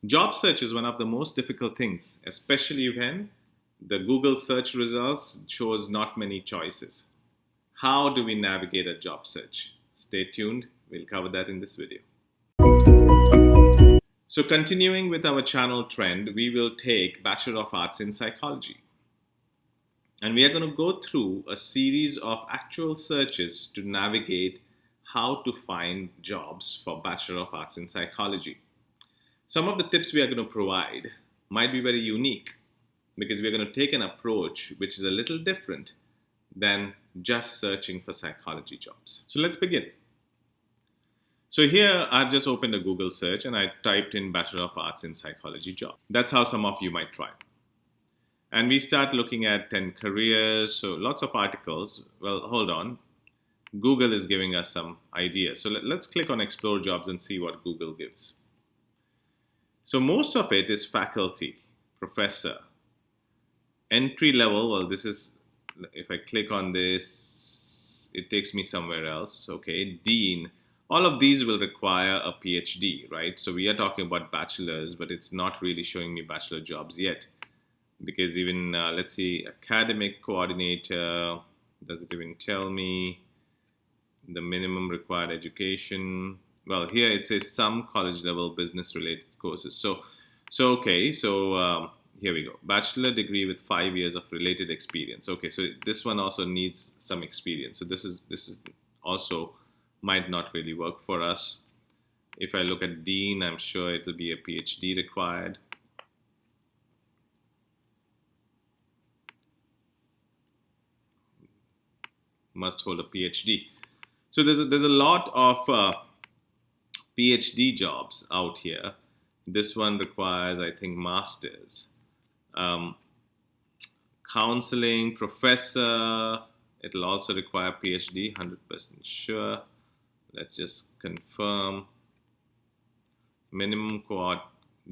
Job search is one of the most difficult things, especially when the Google search results shows not many choices. How do we navigate a job search? Stay tuned, we'll cover that in this video. So continuing with our channel trend, we will take Bachelor of Arts in Psychology. And we are going to go through a series of actual searches to navigate how to find jobs for Bachelor of Arts in Psychology. Some of the tips we are going to provide might be very unique because we're going to take an approach which is a little different than just searching for psychology jobs. So let's begin. So here I've just opened a Google search and I typed in Bachelor of Arts in Psychology job. That's how some of you might try. And we start looking at 10 careers, so lots of articles. Well, hold on. Google is giving us some ideas. So let's click on Explore Jobs and see what Google gives. So most of it is faculty, professor, entry level. Well, this is, if I click on this, it takes me somewhere else. Okay, dean. All of these will require a PhD, right? So we are talking about bachelors, but it's not really showing me bachelor jobs yet. Because even, let's see, academic coordinator, does it even tell me the minimum required education? Well, here it says some college level business related courses. So here we go. Bachelor degree with 5 years of related experience. Okay, so this one also needs some experience. So this is also might not really work for us. If I look at dean, I'm sure it will be a PhD required. Must hold a PhD. So there's a lot of PhD jobs out here. This one requires, I think, masters. Counseling professor, it'll also require PhD, 100% sure. Let's just confirm. Minimum quad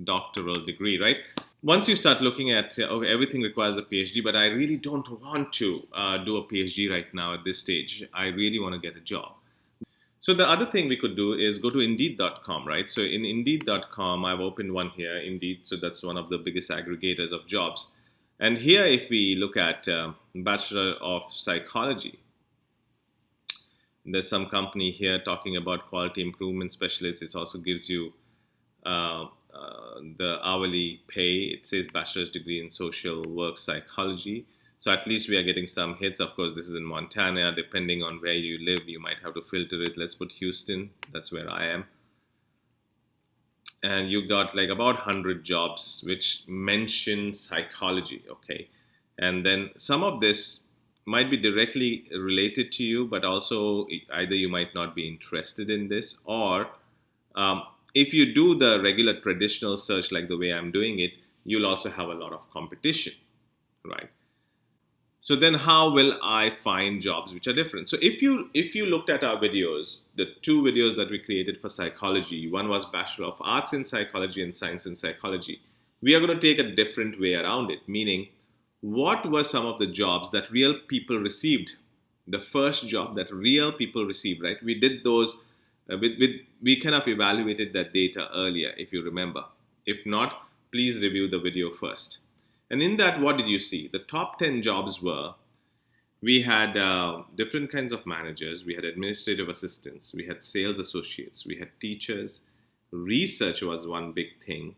doctoral degree, right? Once you start looking at, okay, everything requires a PhD, but I really don't want to do a PhD right now at this stage. I really want to get a job. So the other thing we could do is go to Indeed.com, right? So in Indeed.com, I've opened one here, Indeed. So that's one of the biggest aggregators of jobs. And here, if we look at Bachelor of Psychology, there's some company here talking about quality improvement specialist. It also gives you the hourly pay. It says bachelor's degree in social work psychology. So at least we are getting some hits. Of course, this is in Montana. Depending on where you live, you might have to filter it. Let's put Houston. That's where I am. And you got like about 100 jobs which mention psychology, okay? And then some of this might be directly related to you, but also either you might not be interested in this, or if you do the regular traditional search like the way I'm doing it, you'll also have a lot of competition, right? So then how will I find jobs which are different? So if you looked at our videos, the two videos that we created for psychology, one was Bachelor of Arts in Psychology and Science in Psychology. We are going to take a different way around it, meaning what were some of the jobs that real people received? The first job that real people received, right? We did those, we kind of evaluated that data earlier, if you remember. If not, please review the video first. And in that, what did you see? The top 10 jobs were, we had different kinds of managers, we had administrative assistants, we had sales associates, we had teachers, research was one big thing.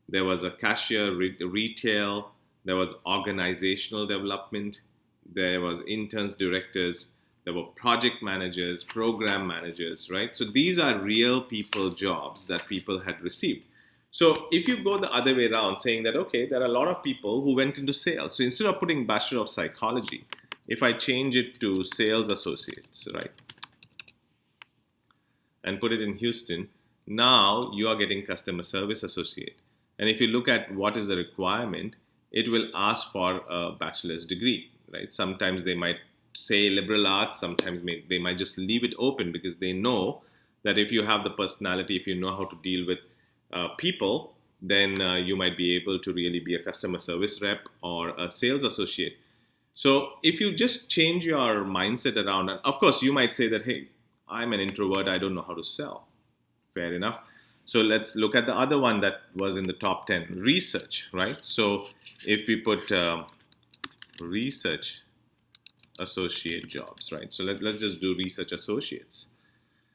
There was a cashier, retail, there was organizational development, there was interns, directors, there were project managers, program managers, right? So these are real people jobs that people had received. So if you go the other way around, saying that, okay, there are a lot of people who went into sales. So instead of putting Bachelor of Psychology, if I change it to Sales Associates, right, and put it in Houston, now you are getting Customer Service Associate. And if you look at what is the requirement, it will ask for a bachelor's degree, right? Sometimes they might say liberal arts, sometimes they might just leave it open because they know that if you have the personality, if you know how to deal with people, then you might be able to really be a customer service rep or a sales associate. So if you just change your mindset around, and of course you might say that, hey, I'm an introvert, I don't know how to sell. Fair enough. So let's look at the other one that was in the top 10, research, right? So if we put research associate jobs, right? So let's just do research associates.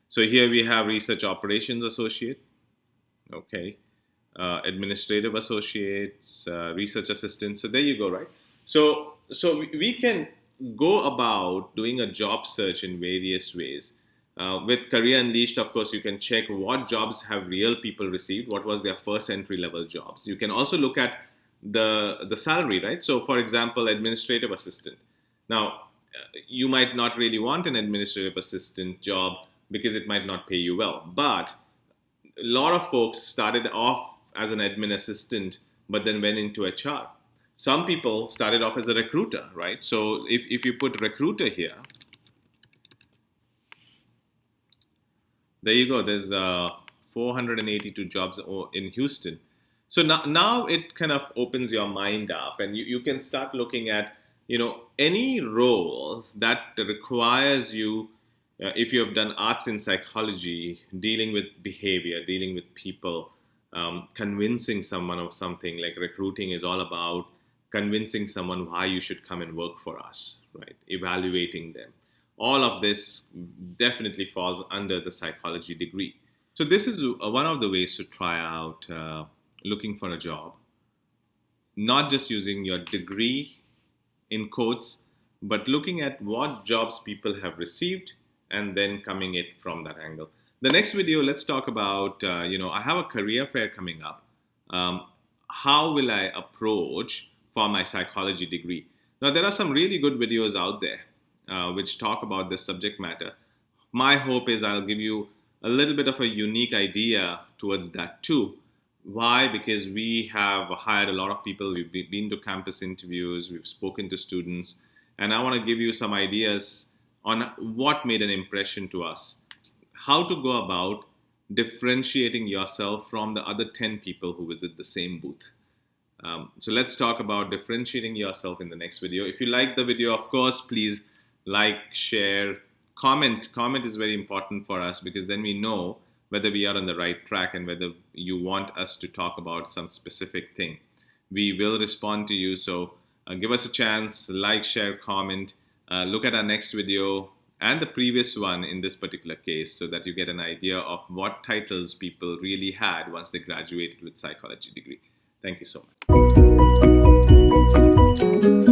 So here we have research operations associate, okay, administrative associates, research assistants. So there you go, right? So we can go about doing a job search in various ways. With Career Unleashed, of course, you can check what jobs have real people received, what was their first entry level jobs. You can also look at the salary, right? So for example, administrative assistant. Now, you might not really want an administrative assistant job because it might not pay you well. But a lot of folks started off as an admin assistant, but then went into HR. Some people started off as a recruiter, right? So if you put recruiter here, there you go. There's 482 jobs in Houston. So now it kind of opens your mind up, and you can start looking at, any role that requires you, if you have done arts in psychology, dealing with behavior, dealing with people, convincing someone of something. Like recruiting is all about convincing someone why you should come and work for us, right? Evaluating them. All of this definitely falls under the psychology degree. So this is one of the ways to try out looking for a job. Not just using your degree in quotes, but looking at what jobs people have received and then coming it from that angle. The next video, let's talk about, I have a career fair coming up. How will I approach for my psychology degree? Now, there are some really good videos out there which talk about this subject matter. My hope is I'll give you a little bit of a unique idea towards that too. Why? Because we have hired a lot of people. We've been to campus interviews. We've spoken to students. And I want to give you some ideas on what made an impression to us. How to go about differentiating yourself from the other 10 people who visit the same booth. So let's talk about differentiating yourself in the next video. If you like the video, of course, please like, share, comment. Comment is very important for us because then we know whether we are on the right track and whether you want us to talk about some specific thing. We will respond to you. So give us a chance, like, share, comment, look at our next video and the previous one in this particular case so that you get an idea of what titles people really had once they graduated with psychology degree. Thank you so much.